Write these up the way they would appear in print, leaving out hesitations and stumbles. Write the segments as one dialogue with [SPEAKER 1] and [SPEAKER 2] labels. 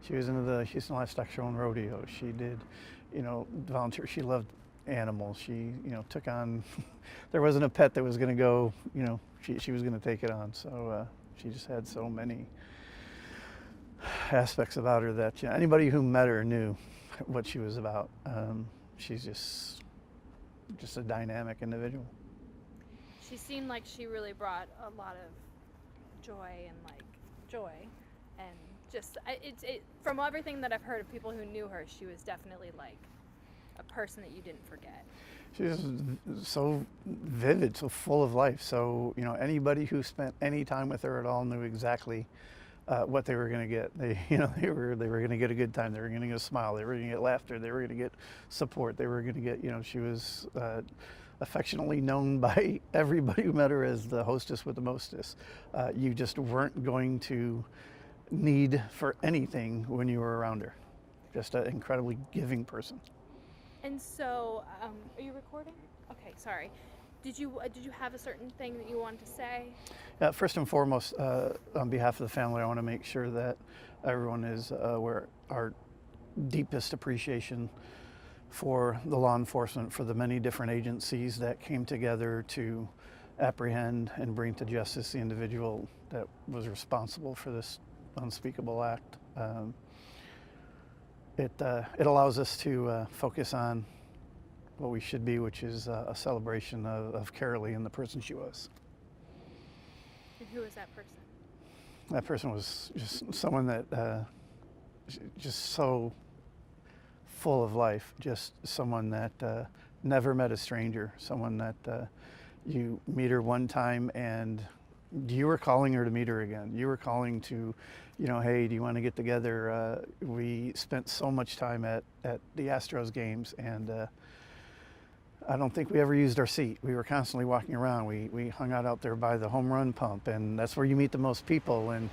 [SPEAKER 1] She was into the Houston Livestock Show and Rodeo. She did, volunteer. She loved animals. She, took on, there wasn't a pet that was going to go, she was going to take it on. So she just had so many aspects about her that anybody who met her knew what she was about. She's just a dynamic individual.
[SPEAKER 2] She seemed like she really brought a lot of joy and just from everything that I've heard of people who knew her, she was definitely like a person that you didn't forget.
[SPEAKER 1] She was so vivid, so full of life. So anybody who spent any time with her at all knew exactly what they were going to get. They were going to get a good time. They were going to get a smile. They were going to get laughter. They were going to get support. They were going to get. She was affectionately known by everybody who met her as the hostess with the mostest. You just weren't going to need for anything when you were around her. Just an incredibly giving person.
[SPEAKER 2] And so, are you recording? Okay, sorry. Did you have a certain thing that you wanted to say?
[SPEAKER 1] First and foremost, on behalf of the family, I want to make sure that everyone is aware our deepest appreciation for the law enforcement, for the many different agencies that came together to apprehend and bring to justice the individual that was responsible for this unspeakable act. It allows us to focus on what we should be, which is a celebration of Cara Lee and the person she was.
[SPEAKER 2] And who was that person?
[SPEAKER 1] That person was just someone that just so full of life, just someone that never met a stranger, someone that you meet her one time and you were calling her to meet her again. You were calling to, hey, do you want to get together? We spent so much time at the Astros games, and I don't think we ever used our seat. We were constantly walking around. We hung out there by the home run pump, and that's where you meet the most people. And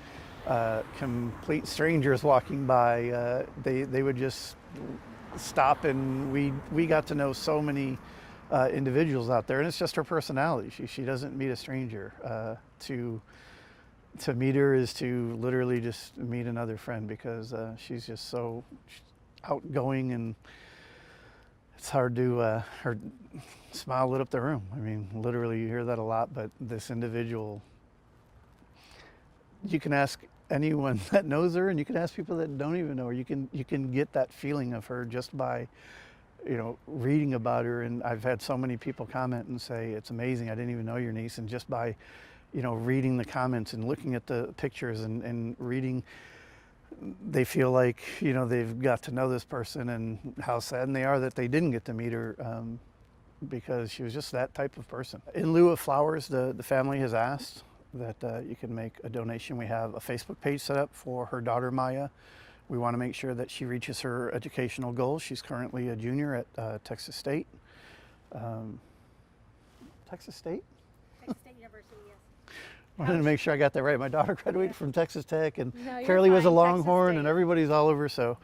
[SPEAKER 1] complete strangers walking by, they would just stop, and we got to know so many individuals out there, and it's just her personality. She doesn't meet a stranger. To meet her is to literally just meet another friend, because she's just so outgoing, and it's hard to her smile lit up the room. I mean, literally you hear that a lot, but this individual, you can ask anyone that knows her, and you can ask people that don't even know her. You can get that feeling of her just by reading about her. And I've had so many people comment and say, it's amazing, I didn't even know your niece. And just by reading the comments and looking at the pictures and reading, they feel like they've got to know this person, and how saddened they are that they didn't get to meet her, because she was just that type of person. In lieu of flowers, the family has asked that you can make a donation. We have a Facebook page set up for her daughter Maya. We want to make sure that she reaches her educational goals. She's currently a junior at Texas State. Texas State?
[SPEAKER 3] Texas State University, yes.
[SPEAKER 1] I wanted to make sure I got that right. My daughter graduated from Texas Tech, and
[SPEAKER 2] No, you're
[SPEAKER 1] Cara Lee was a
[SPEAKER 2] fine.
[SPEAKER 1] Longhorn,
[SPEAKER 2] Texas
[SPEAKER 1] and
[SPEAKER 2] State.
[SPEAKER 1] everybody's all over. So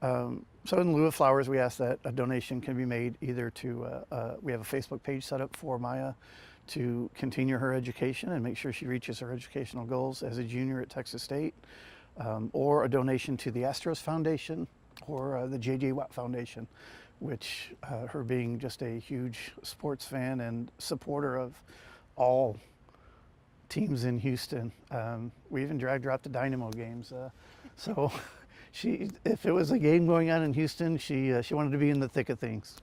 [SPEAKER 1] in lieu of flowers, we ask that a donation can be made either to, we have a Facebook page set up for Maya to continue her education and make sure she reaches her educational goals as a junior at Texas State, or a donation to the Astros Foundation or the J.J. Watt Foundation, which her being just a huge sports fan and supporter of all teams in Houston. We even dragged her out to Dynamo games. So if it was a game going on in Houston, she wanted to be in the thick of things.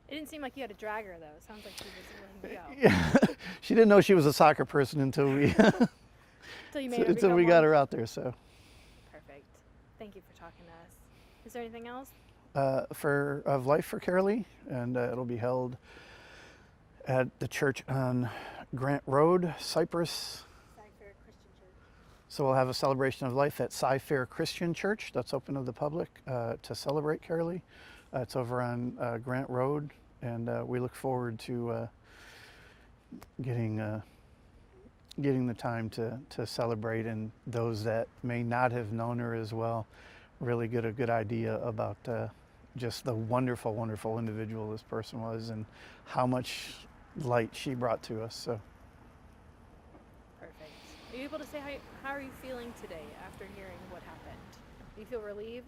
[SPEAKER 2] It didn't seem like you had to drag her, though. It sounds like she was willing to go.
[SPEAKER 1] Yeah. She didn't know she was a soccer person until we
[SPEAKER 2] Until you made her
[SPEAKER 1] until
[SPEAKER 2] become
[SPEAKER 1] we got
[SPEAKER 2] one.
[SPEAKER 1] her out there. So
[SPEAKER 2] Perfect. Thank you for talking to us. Is there anything else?
[SPEAKER 1] of life for Cara Lee, and it'll be held at the church on Grant Road, Cypress.
[SPEAKER 3] Cy-Fair Christian Church.
[SPEAKER 1] So we'll have a celebration of life at Cy-Fair Christian Church. That's open to the public to celebrate Cara Lee. It's over on Grant Road, and we look forward to getting the time to celebrate, and those that may not have known her as well really get a good idea about just the wonderful, wonderful individual this person was, and how much light she brought to us. So.
[SPEAKER 2] Perfect. Are you able to say how are you feeling today after hearing what happened? Do you feel relieved?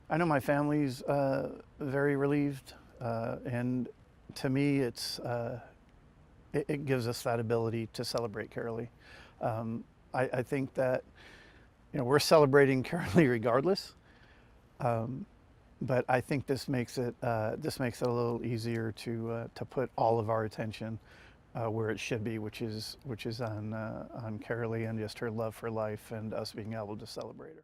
[SPEAKER 1] I know my family's very relieved, and to me, it gives us that ability to celebrate Carolee. I think that we're celebrating Carolee regardless, but I think this makes it a little easier to put all of our attention where it should be, which is on Carolee and just her love for life and us being able to celebrate her.